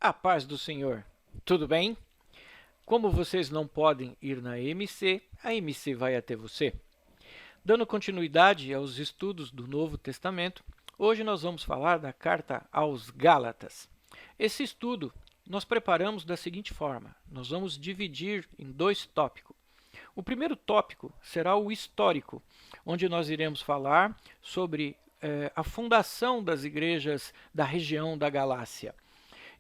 A paz do Senhor. Tudo bem? Como vocês não podem ir na EMC, a EMC vai até você. Dando continuidade aos estudos do Novo Testamento, hoje nós vamos falar da carta aos Gálatas. Esse estudo nós preparamos da seguinte forma: nós vamos dividir em dois tópicos. O primeiro tópico será o histórico, onde nós iremos falar sobre a fundação das igrejas da região da Galácia.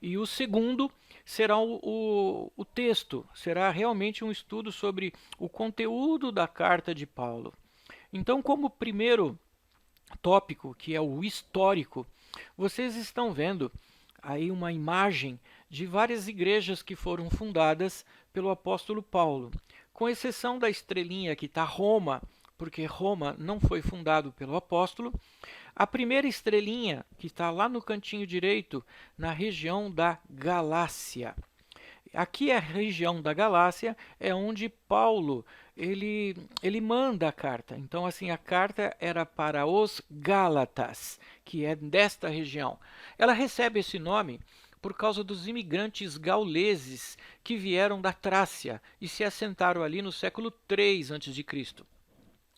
E o segundo será o texto, será realmente um estudo sobre o conteúdo da carta de Paulo. Então, como primeiro tópico, que é o histórico, vocês estão vendo aí uma imagem de várias igrejas que foram fundadas pelo apóstolo Paulo, com exceção da estrelinha que está Roma, porque Roma não foi fundado pelo apóstolo. A primeira estrelinha, que está lá no cantinho direito, na região da Galácia. Aqui é a região da Galácia, é onde Paulo ele manda a carta. Então, assim, a carta era para os Gálatas, que é desta região. Ela recebe esse nome por causa dos imigrantes gauleses que vieram da Trácia e se assentaram ali no século III a.C.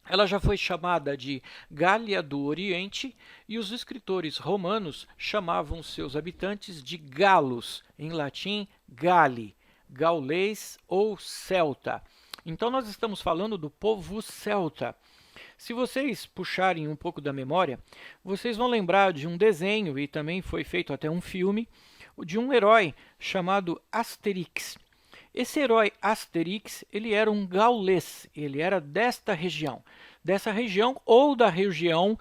Ela já foi chamada de Gália do Oriente e os escritores romanos chamavam seus habitantes de galos, em latim Gali, gaulês ou celta. Então nós estamos falando do povo celta. Se vocês puxarem um pouco da memória, vocês vão lembrar de um desenho, e também foi feito até um filme, de um herói chamado Asterix. Esse herói Asterix, ele era um gaulês, ele era dessa região ou da região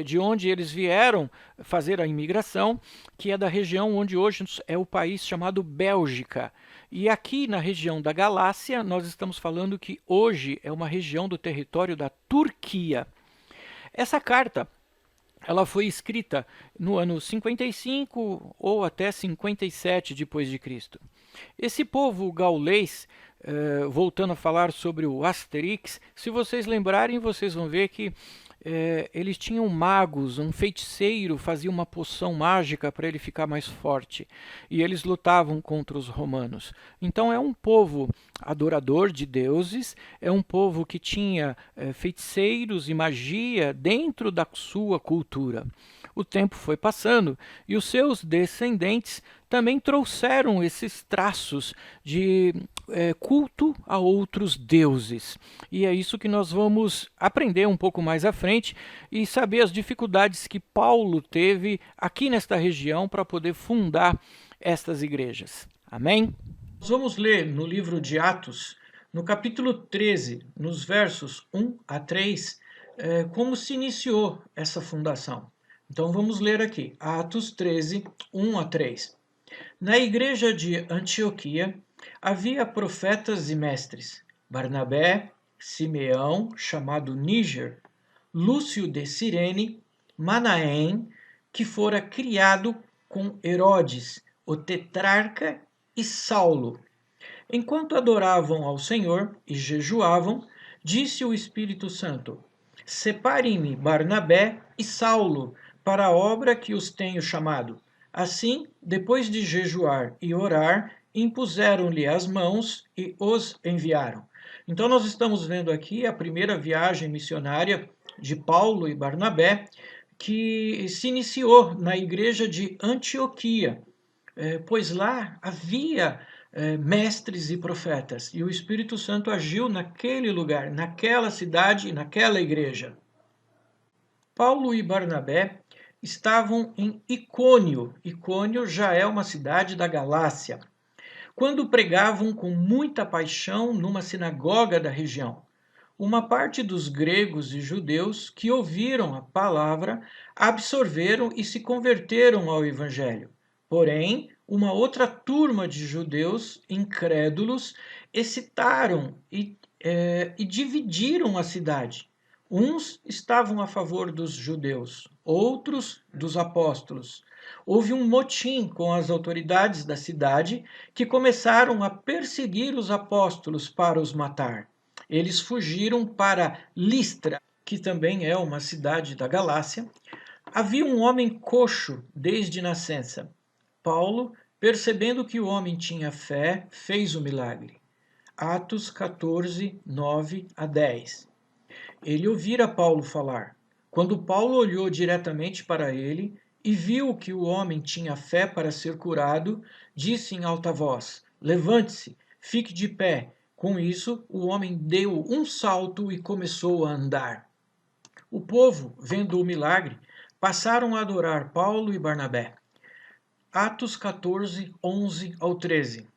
de onde eles vieram fazer a imigração, que é da região onde hoje é o país chamado Bélgica. E aqui na região da Galácia, nós estamos falando que hoje é uma região do território da Turquia. Essa carta ela foi escrita no ano 55 ou até 57 depois de Cristo. Esse povo gaulês, voltando a falar sobre o Asterix, se vocês lembrarem, vocês vão ver que eles tinham magos, um feiticeiro fazia uma poção mágica para ele ficar mais forte. E eles lutavam contra os romanos. Então é um povo adorador de deuses, é um povo que tinha feiticeiros e magia dentro da sua cultura. O tempo foi passando e os seus descendentes também trouxeram esses traços de culto a outros deuses. E é isso que nós vamos aprender um pouco mais à frente e saber as dificuldades que Paulo teve aqui nesta região para poder fundar estas igrejas. Amém? Nós vamos ler no livro de Atos, no capítulo 13, nos versos 1 a 3, como se iniciou essa fundação. Então vamos ler aqui, Atos 13, 1 a 3. Na igreja de Antioquia havia profetas e mestres, Barnabé, Simeão, chamado Níger, Lúcio de Cirene, Manaém, que fora criado com Herodes, o tetrarca, e Saulo. Enquanto adoravam ao Senhor e jejuavam, disse o Espírito Santo: Separem-me Barnabé e Saulo para a obra que os tenho chamado. Assim, depois de jejuar e orar, impuseram-lhe as mãos e os enviaram. Então nós estamos vendo aqui a primeira viagem missionária de Paulo e Barnabé, que se iniciou na igreja de Antioquia, pois lá havia mestres e profetas, e o Espírito Santo agiu naquele lugar, naquela cidade, naquela igreja. Paulo e Barnabé estavam em Icônio. Icônio já é uma cidade da Galácia. Quando pregavam com muita paixão numa sinagoga da região, uma parte dos gregos e judeus que ouviram a palavra absorveram e se converteram ao evangelho. Porém, uma outra turma de judeus incrédulos excitaram e dividiram a cidade. Uns estavam a favor dos judeus, outros dos apóstolos. Houve um motim com as autoridades da cidade que começaram a perseguir os apóstolos para os matar. Eles fugiram para Listra, que também é uma cidade da Galácia. Havia um homem coxo desde nascença. Paulo Percebendo que o homem tinha fé, fez o milagre. Atos 14, 9 a 10. Ele ouvira Paulo falar. Quando Paulo olhou diretamente para ele e viu que o homem tinha fé para ser curado, disse em alta voz: Levante-se, fique de pé. Com isso, o homem deu um salto e começou a andar. O povo, vendo o milagre, passaram a adorar Paulo e Barnabé. Atos 14, 11 ao 13.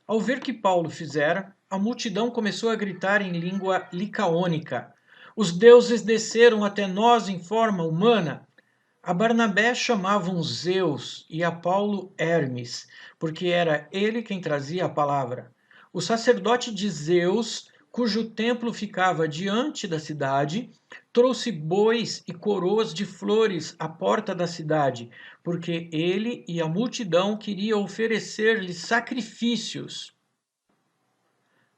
Ao ver que Paulo fizera, a multidão começou a gritar em língua licaônica: Os deuses desceram até nós em forma humana. A Barnabé chamavam Zeus e a Paulo Hermes, porque era ele quem trazia a palavra. O sacerdote de Zeus, cujo templo ficava diante da cidade, trouxe bois e coroas de flores à porta da cidade, porque ele e a multidão queriam oferecer-lhe sacrifícios.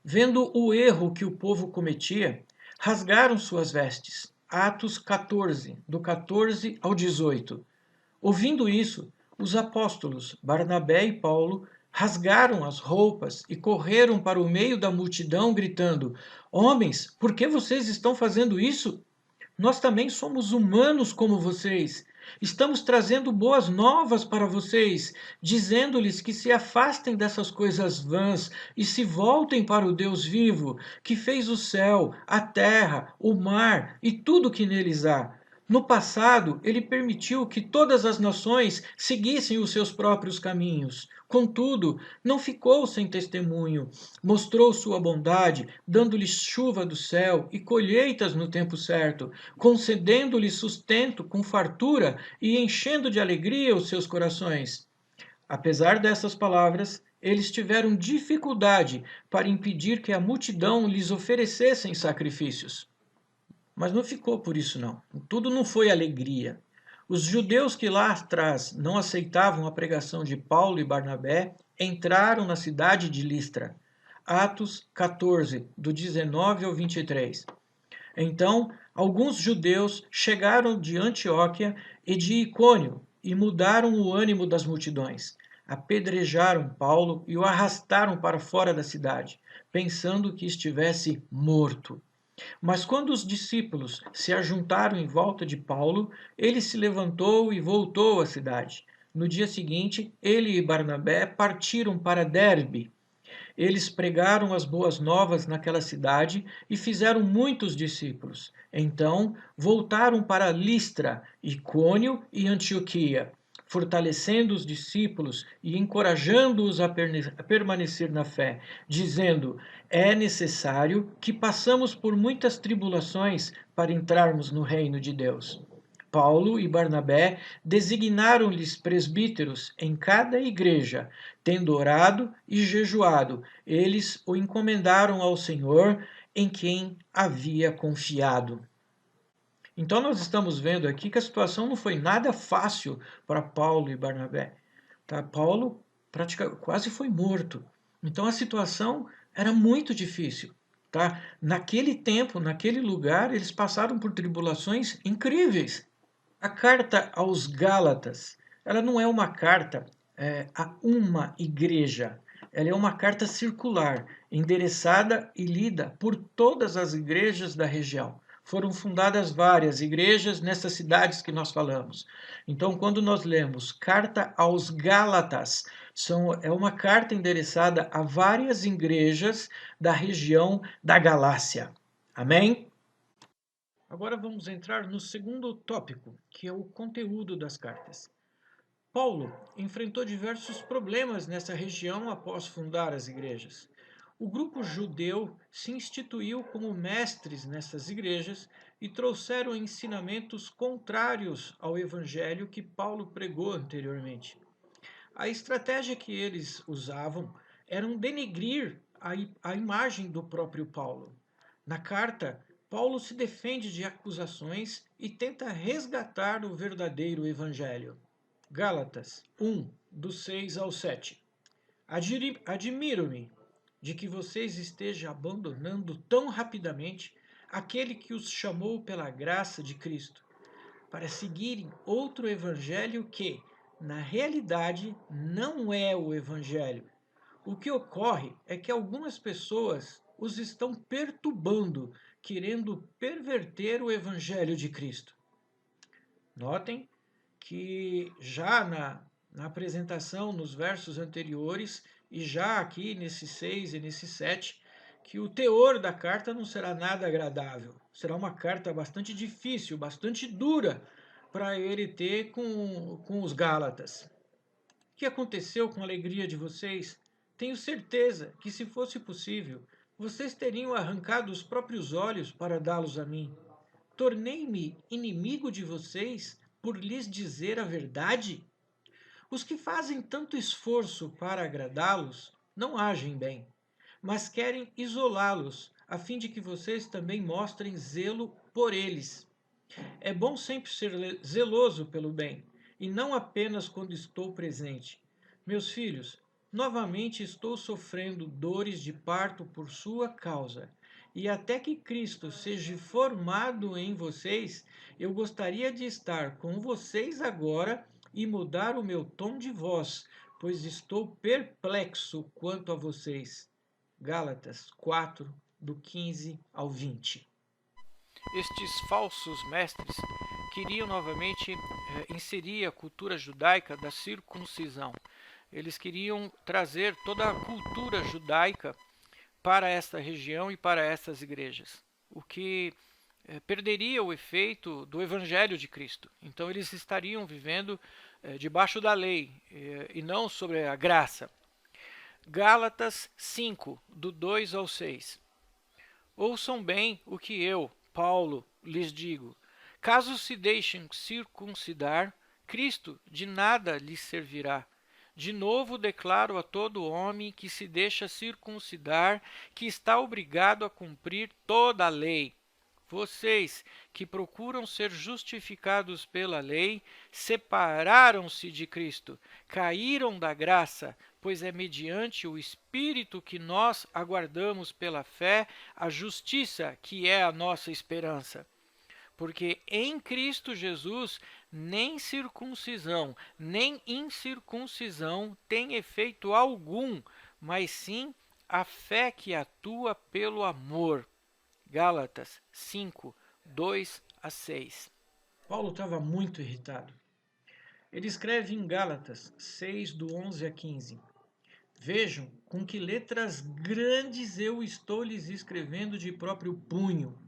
Vendo o erro que o povo cometia, rasgaram suas vestes. Atos 14, do 14 ao 18. Ouvindo isso, os apóstolos Barnabé e Paulo rasgaram as roupas e correram para o meio da multidão, gritando: Homens, por que vocês estão fazendo isso? Nós também somos humanos como vocês. Estamos trazendo boas novas para vocês, dizendo-lhes que se afastem dessas coisas vãs e se voltem para o Deus vivo, que fez o céu, a terra, o mar e tudo que neles há. No passado, ele permitiu que todas as nações seguissem os seus próprios caminhos. Contudo, não ficou sem testemunho. Mostrou sua bondade, dando-lhes chuva do céu e colheitas no tempo certo, concedendo-lhes sustento com fartura e enchendo de alegria os seus corações. Apesar dessas palavras, eles tiveram dificuldade para impedir que a multidão lhes oferecessem sacrifícios. Mas não ficou por isso, não. Tudo não foi alegria. Os judeus que lá atrás não aceitavam a pregação de Paulo e Barnabé entraram na cidade de Listra. Atos 14, do 19 ao 23. Então, alguns judeus chegaram de Antioquia e de Icônio e mudaram o ânimo das multidões. Apedrejaram Paulo e o arrastaram para fora da cidade, pensando que estivesse morto. Mas quando os discípulos se ajuntaram em volta de Paulo, ele se levantou e voltou à cidade. No dia seguinte, ele e Barnabé partiram para Derbe. Eles pregaram as boas novas naquela cidade e fizeram muitos discípulos. Então, voltaram para Listra, Icônio e Antioquia, fortalecendo os discípulos e encorajando-os a permanecer na fé, dizendo: é necessário que passamos por muitas tribulações para entrarmos no reino de Deus. Paulo e Barnabé designaram-lhes presbíteros em cada igreja, tendo orado e jejuado, eles o encomendaram ao Senhor em quem havia confiado. Então nós estamos vendo aqui que a situação não foi nada fácil para Paulo e Barnabé. Tá? Paulo quase foi morto. Então a situação era muito difícil. Tá? Naquele tempo, naquele lugar, eles passaram por tribulações incríveis. A carta aos Gálatas, ela não é uma carta a uma igreja. Ela é uma carta circular, endereçada e lida por todas as igrejas da região. Foram fundadas várias igrejas nessas cidades que nós falamos. Então, quando nós lemos Carta aos Gálatas, é uma carta endereçada a várias igrejas da região da Galácia. Amém? Agora vamos entrar no segundo tópico, que é o conteúdo das cartas. Paulo enfrentou diversos problemas nessa região após fundar as igrejas. O grupo judeu se instituiu como mestres nessas igrejas e trouxeram ensinamentos contrários ao evangelho que Paulo pregou anteriormente. A estratégia que eles usavam era denegrir a imagem do próprio Paulo. Na carta, Paulo se defende de acusações e tenta resgatar o verdadeiro evangelho. Gálatas 1, do 6 ao 7. Admiro-me de que vocês estejam abandonando tão rapidamente aquele que os chamou pela graça de Cristo, para seguirem outro evangelho que, na realidade, não é o Evangelho. O que ocorre é que algumas pessoas os estão perturbando, querendo perverter o Evangelho de Cristo. Notem que já na apresentação, nos versos anteriores, e já aqui nesse 6 e nesse 7, que o teor da carta não será nada agradável. Será uma carta bastante difícil, bastante dura para ele ter com os Gálatas. O que aconteceu com a alegria de vocês? Tenho certeza que, se fosse possível, vocês teriam arrancado os próprios olhos para dá-los a mim. Tornei-me inimigo de vocês por lhes dizer a verdade? Os que fazem tanto esforço para agradá-los não agem bem, mas querem isolá-los, a fim de que vocês também mostrem zelo por eles. É bom sempre ser zeloso pelo bem, e não apenas quando estou presente. Meus filhos, novamente estou sofrendo dores de parto por sua causa. E até que Cristo seja formado em vocês, eu gostaria de estar com vocês agora e mudar o meu tom de voz, pois estou perplexo quanto a vocês. Gálatas 4, do 15 ao 20. Estes falsos mestres queriam novamente inserir a cultura judaica da circuncisão. Eles queriam trazer toda a cultura judaica para esta região e para estas igrejas, o que perderia o efeito do Evangelho de Cristo. Então eles estariam vivendo debaixo da lei e não sobre a graça. Gálatas 5, do 2 ao 6. Ouçam bem o que eu, Paulo, lhes digo. Caso se deixem circuncidar, Cristo de nada lhes servirá. De novo declaro a todo homem que se deixa circuncidar que está obrigado a cumprir toda a lei. Vocês que procuram ser justificados pela lei, separaram-se de Cristo, caíram da graça, pois é mediante o Espírito que nós aguardamos pela fé a justiça que é a nossa esperança. Porque em Cristo Jesus nem circuncisão, nem incircuncisão tem efeito algum, mas sim a fé que atua pelo amor. Gálatas 5, 2 a 6. Paulo estava muito irritado. Ele escreve em Gálatas 6, do 11 a 15. Vejam com que letras grandes eu estou lhes escrevendo de próprio punho.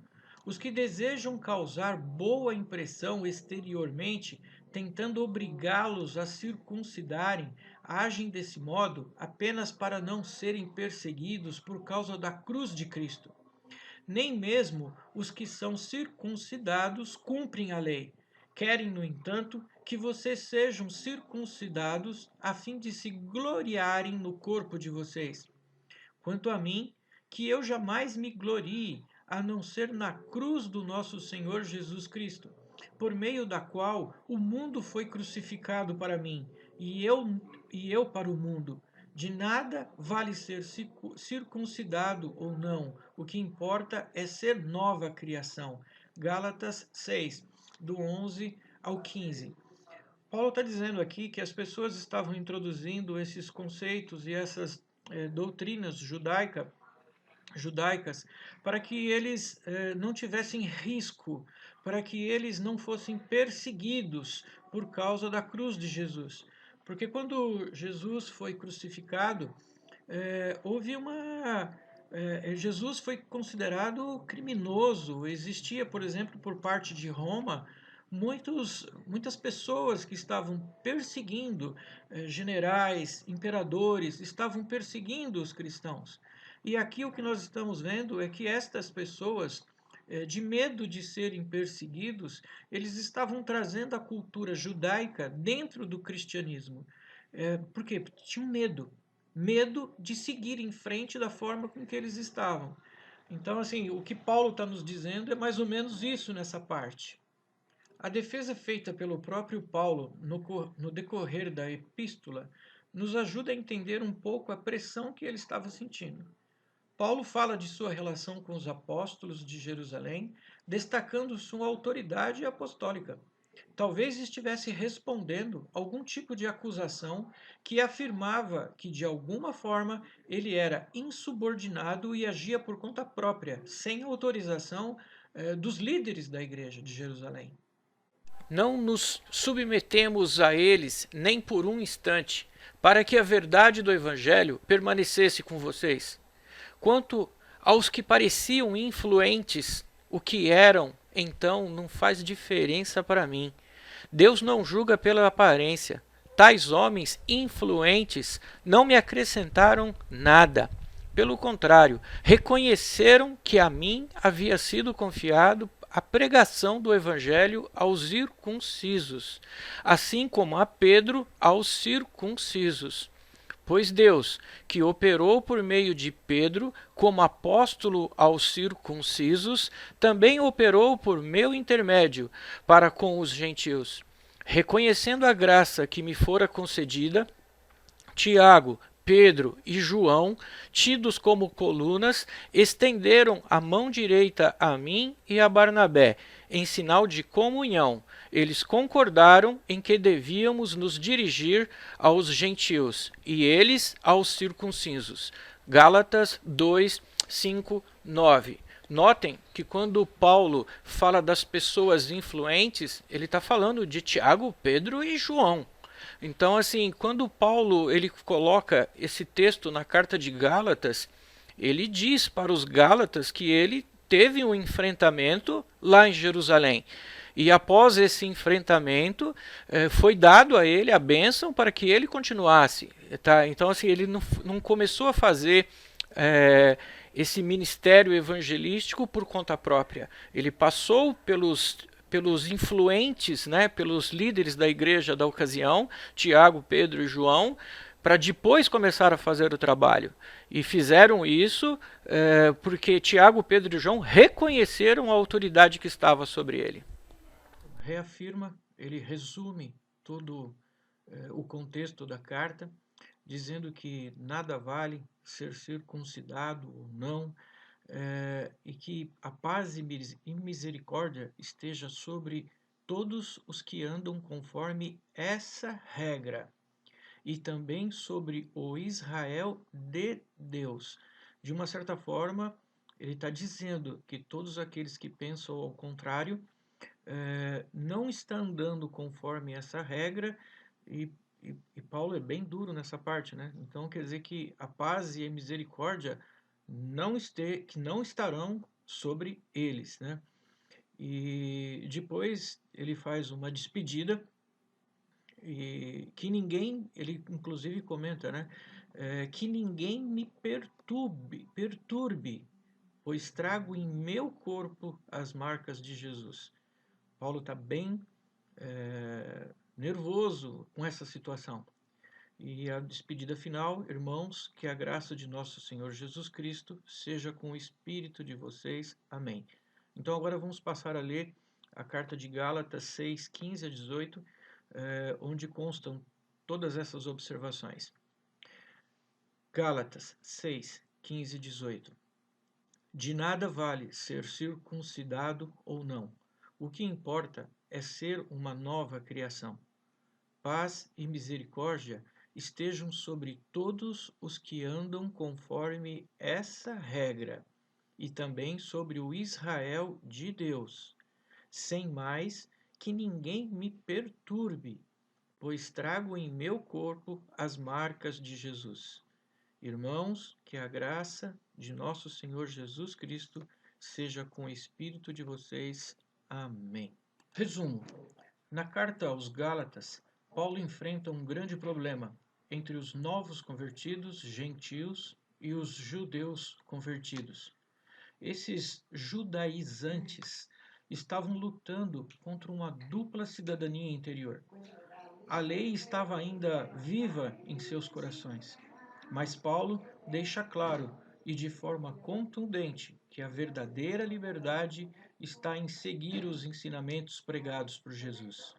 Os que desejam causar boa impressão exteriormente, tentando obrigá-los a circuncidarem, agem desse modo apenas para não serem perseguidos por causa da cruz de Cristo. Nem mesmo os que são circuncidados cumprem a lei. Querem, no entanto, que vocês sejam circuncidados a fim de se gloriarem no corpo de vocês. Quanto a mim, que eu jamais me glorie, a não ser na cruz do nosso Senhor Jesus Cristo, por meio da qual o mundo foi crucificado para mim, e eu para o mundo. De nada vale ser circuncidado ou não, o que importa é ser nova criação. Gálatas 6, do 11 ao 15. Paulo está dizendo aqui que as pessoas estavam introduzindo esses conceitos e essas doutrinas judaicas para que eles não tivessem risco, para que eles não fossem perseguidos por causa da cruz de Jesus. Porque quando Jesus foi crucificado, houve uma. Jesus foi considerado criminoso. Existia, por exemplo, por parte de Roma, muitas pessoas que estavam perseguindo generais, imperadores, estavam perseguindo os cristãos. E aqui o que nós estamos vendo é que estas pessoas, de medo de serem perseguidos, eles estavam trazendo a cultura judaica dentro do cristianismo. Por quê? Porque tinham medo de seguir em frente da forma com que eles estavam. Então, assim, o que Paulo está nos dizendo é mais ou menos isso nessa parte. A defesa feita pelo próprio Paulo no decorrer da epístola nos ajuda a entender um pouco a pressão que ele estava sentindo. Paulo fala de sua relação com os apóstolos de Jerusalém, destacando sua autoridade apostólica. Talvez estivesse respondendo algum tipo de acusação que afirmava que, de alguma forma, ele era insubordinado e agia por conta própria, sem autorização dos líderes da igreja de Jerusalém. Não nos submetemos a eles nem por um instante, para que a verdade do Evangelho permanecesse com vocês. Quanto aos que pareciam influentes, o que eram, então, não faz diferença para mim. Deus não julga pela aparência. Tais homens influentes não me acrescentaram nada. Pelo contrário, reconheceram que a mim havia sido confiado a pregação do Evangelho aos circuncisos, assim como a Pedro aos circuncisos. Pois Deus, que operou por meio de Pedro como apóstolo aos circuncisos, também operou por meu intermédio para com os gentios. Reconhecendo a graça que me fora concedida, Tiago, Pedro e João, tidos como colunas, estenderam a mão direita a mim e a Barnabé, em sinal de comunhão. Eles concordaram em que devíamos nos dirigir aos gentios e eles aos circuncisos. Gálatas 2, 5, 9. Notem que quando Paulo fala das pessoas influentes, ele está falando de Tiago, Pedro e João. Então, assim, quando Paulo ele coloca esse texto na carta de Gálatas, ele diz para os Gálatas que ele teve um enfrentamento lá em Jerusalém. E após esse enfrentamento, foi dado a ele a bênção para que ele continuasse. Tá? Então, assim, ele não começou a fazer esse ministério evangelístico por conta própria. Ele passou pelos influentes, né, pelos líderes da igreja da ocasião, Tiago, Pedro e João, para depois começar a fazer o trabalho. E fizeram isso porque Tiago, Pedro e João reconheceram a autoridade que estava sobre ele. Reafirma, ele resume todo o contexto da carta, dizendo que nada vale ser circuncidado ou não, e que a paz e misericórdia esteja sobre todos os que andam conforme essa regra, e também sobre o Israel de Deus. De uma certa forma, ele está dizendo que todos aqueles que pensam ao contrário não estão andando conforme essa regra, e Paulo é bem duro nessa parte, né? Então quer dizer que a paz e a misericórdia que não estarão sobre eles, né? E depois ele faz uma despedida e que ninguém, ele inclusive comenta, né? Que ninguém me perturbe, pois trago em meu corpo as marcas de Jesus. Paulo está bem nervoso com essa situação. E a despedida final, irmãos, que a graça de nosso Senhor Jesus Cristo seja com o espírito de vocês. Amém. Então agora vamos passar a ler a carta de Gálatas 6, 15 a 18, onde constam todas essas observações. Gálatas 6, 15 e 18. De nada vale ser circuncidado ou não. O que importa é ser uma nova criação. Paz e misericórdia estejam sobre todos os que andam conforme essa regra, e também sobre o Israel de Deus, sem mais que ninguém me perturbe, pois trago em meu corpo as marcas de Jesus. Irmãos, que a graça de nosso Senhor Jesus Cristo seja com o espírito de vocês. Amém. Resumo. Na carta aos Gálatas, Paulo enfrenta um grande problema entre os novos convertidos gentios e os judeus convertidos. Esses judaizantes estavam lutando contra uma dupla cidadania interior. A lei estava ainda viva em seus corações, mas Paulo deixa claro e de forma contundente que a verdadeira liberdade está em seguir os ensinamentos pregados por Jesus.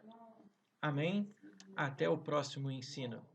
Amém? Até o próximo ensino.